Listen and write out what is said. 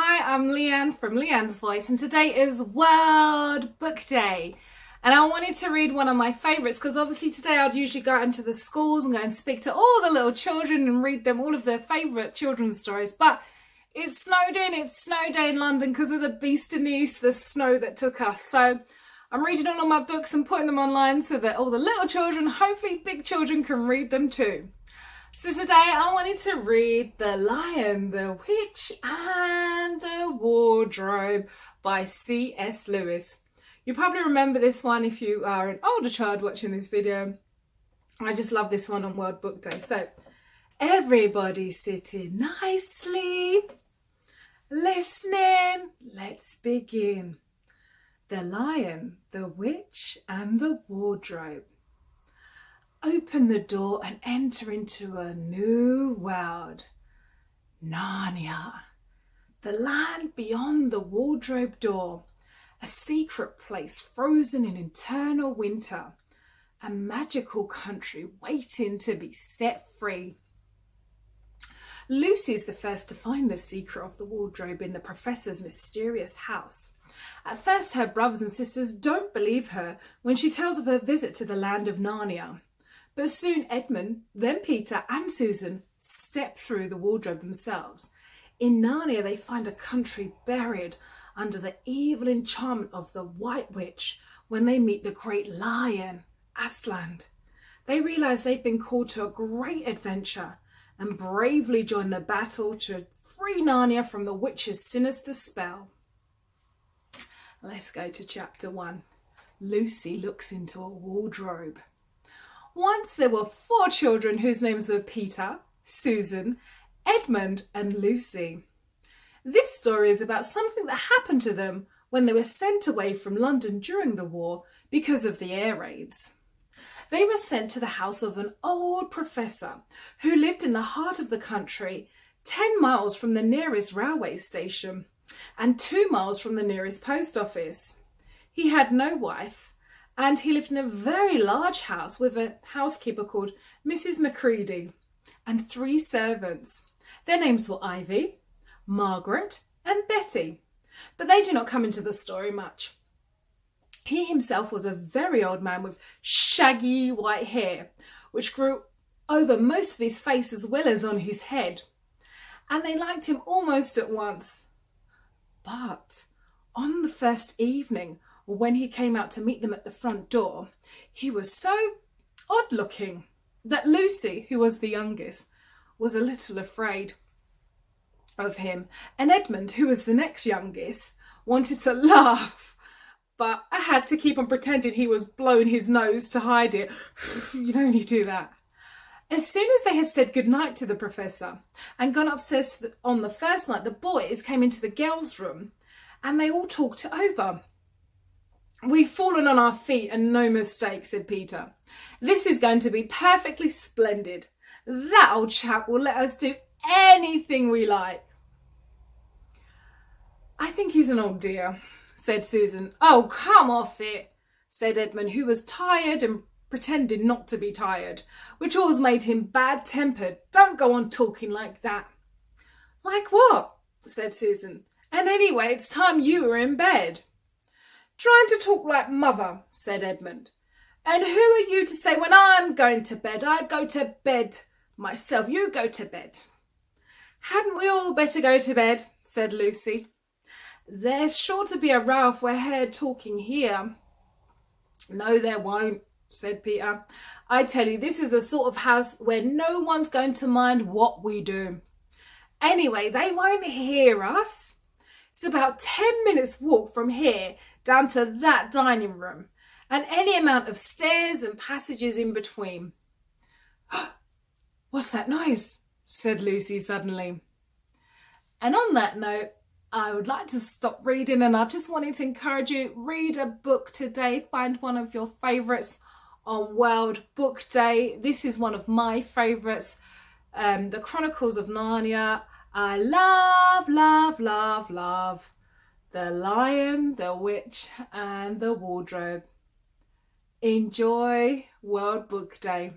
Hi, I'm Leanne from Leanne's Voice, and today is World Book Day. And I wanted to read one of my favourites because obviously today I'd usually go out into the schools and go and speak to all the little children and read them all of their favourite children's stories. But it's snow day in London because of the beast in the east, the snow that took us. So I'm reading all of my books and putting them online so that all the little children, hopefully big children, can read them too. So today I wanted to read The Lion, the Witch and the Wardrobe by C.S. Lewis. You probably remember this one if you are an older child watching this video. I just love this one on World Book Day. So everybody sitting nicely, listening. Let's begin. The Lion, the Witch and the Wardrobe. Open the door and enter into a new world. Narnia, the land beyond the wardrobe door, a secret place frozen in eternal winter, a magical country waiting to be set free. Lucy is the first to find the secret of the wardrobe in the professor's mysterious house. At first, her brothers and sisters don't believe her when she tells of her visit to the land of Narnia. But soon Edmund, then Peter and Susan step through the wardrobe themselves. In Narnia they find a country buried under the evil enchantment of the White Witch when they meet the great lion, Aslan. They realise they've been called to a great adventure and bravely join the battle to free Narnia from the witch's sinister spell. Let's go to chapter 1. Lucy looks into a wardrobe. Once there were 4 children whose names were Peter, Susan, Edmund and Lucy. This story is about something that happened to them when they were sent away from London during the war because of the air raids. They were sent to the house of an old professor who lived in the heart of the country, 10 miles from the nearest railway station and 2 miles from the nearest post office. He had no wife, and he lived in a very large house with a housekeeper called Mrs. Macready and 3 servants. Their names were Ivy, Margaret and Betty, but they do not come into the story much. He himself was a very old man with shaggy white hair, which grew over most of his face as well as on his head, and they liked him almost at once. But on the first evening, when he came out to meet them at the front door, he was so odd looking that Lucy, who was the youngest, was a little afraid of him, and Edmund, who was the next youngest, wanted to laugh, but I had to keep on pretending he was blowing his nose to hide it. You can only do that. As soon as they had said goodnight to the professor and gone upstairs on the first night, the boys came into the girls' room and they all talked it over. "We've fallen on our feet and no mistake," said Peter. "This is going to be perfectly splendid. That old chap will let us do anything we like." "I think he's an old dear," said Susan. "Oh, come off it," said Edmund, who was tired and pretended not to be tired, which always made him bad-tempered. "Don't go on talking like that." "Like what?" said Susan. "And anyway, it's time you were in bed." "Trying to talk like mother," said Edmund. "And who are you to say when I'm going to bed? I go to bed myself. You go to bed." "Hadn't we all better go to bed?" said Lucy. "There's sure to be a row if we're heard talking here." "No, there won't," said Peter. "I tell you, this is the sort of house where no one's going to mind what we do. Anyway, they won't hear us. It's about 10 minutes walk from here down to that dining room, and any amount of stairs and passages in between." "What's that noise?" said Lucy suddenly. And on that note, I would like to stop reading, and I just wanted to encourage you, read a book today. Find one of your favourites on World Book Day. This is one of my favourites, The Chronicles of Narnia. I love, love, love, love The Lion, the Witch and the Wardrobe. Enjoy World Book Day.